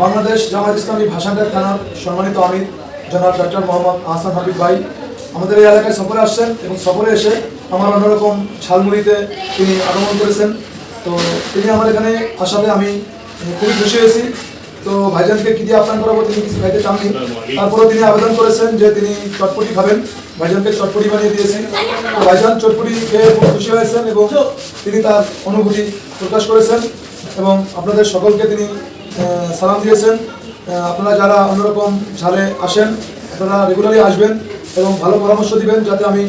বাংলাদেশ জামায়াত ইসলামী ভাষাঘাট থানার সম্মানিত আমির জনাব ডক্টর মোহাম্মদ আহসান হাবিব ভাই আমাদের এই এলাকায় সফরে আসছেন এবং সফরে এসে আমার অন্যরকম ঝালমুড়িতে তিনি আগমন করেছেন। তো তিনি আমার এখানে আসাতে আমি খুবই খুশি হয়েছি। তো ভাইজানকে কী দিয়ে আপ্যায়ন করাবো তিনি কিছু খাইতে চাননি, তারপরেও তিনি আবেদন করেছেন যে তিনি চটপটি খাবেন। ভাইজানকে চটপটি বানিয়ে দিয়েছি। তো ভাইজান চটপটি খেয়ে খুব খুশি হয়েছেন এবং তিনি তার অনুভূতি প্রকাশ করেছেন এবং আপনাদের সকলকে তিনি সালাম দিয়েছেন। আপনারা যারা অন্যরকম ঝালে আসেন আপনারা রেগুলারলি আসবেন এবং ভালো পরামর্শ দিবেন যাতে আমি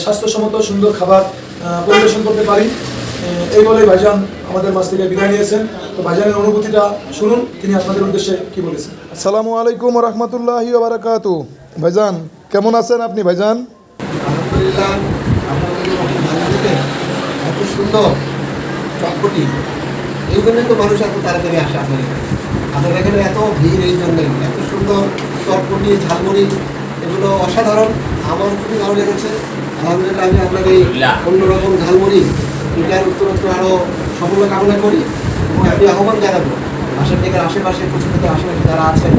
স্বাস্থ্যসম্মত সুন্দর খাবার পরিবেশন করতে পারি। এই বলেই ভাইজান আমাদের মাছ থেকে বিদায় নিয়েছেন। তো ভাইজানের অনুভূতিটা শুনুন, তিনি আপনাদের উদ্দেশ্যে কি বলেছেন। আসসালামু আলাইকুম রহমতুল্লাহি ওয়া বারাকাতুহু। ভাইজান কেমন আছেন আপনি? ভাইজান আলহামদুলিল্লাহ, এত সুন্দর চটপটি, এই জন্যই তো মানুষ এত তাড়াতাড়ি আসে আপনাদের এখানে এত ভিড়, এই জন্যই এত সুন্দর চটপটি ঝালমুড়ি, এগুলো অসাধারণ। আমার খুবই ভালো লেগেছে। আলহামদুলিল্লাহ, আমি আপনার এই অন্যরকম ঝালমুড়ি এটার উত্তরোত্তর আরও সফলতা কামনা করি এবং আমি আহ্বান জানাবো আশেপাশে প্রচলিত আশেপাশে যারা আছেন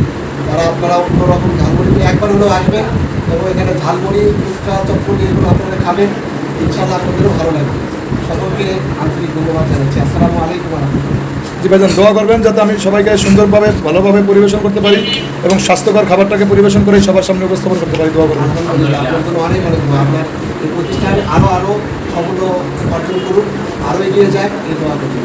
তারা আপনারা অন্যরকম ঝালমুড়ি একবার হলেও আসবেন এবং এখানে ঝালমুড়ি ফুচকা চটপটি এগুলো আপনারা খাবেন। ইনশাআল্লাহ আপনাদেরও ভালো লাগবে। সকলকে আন্তরিক ধন্যবাদ জানাচ্ছি। আসসালামু আলাইকুম ওয়া রাহমাতুল্লাহ। জি ভাইজান, দোয়া করবেন যাতে আমি সবাইকে সুন্দরভাবে ভালোভাবে পরিবেশন করতে পারি এবং স্বাস্থ্যকর খাবারটাকে পরিবেশন করে সবার সামনে উপস্থাপন করতে পারি। দোয়া করবেন। আলহামদুলিল্লাহ, আপনার জন্য অনেক অনেক দোয়া। আপনার এই প্রতিষ্ঠানে আরও সাফল্য অর্জন করুন, আরও এগিয়ে যাক, এই দোয়া করছি।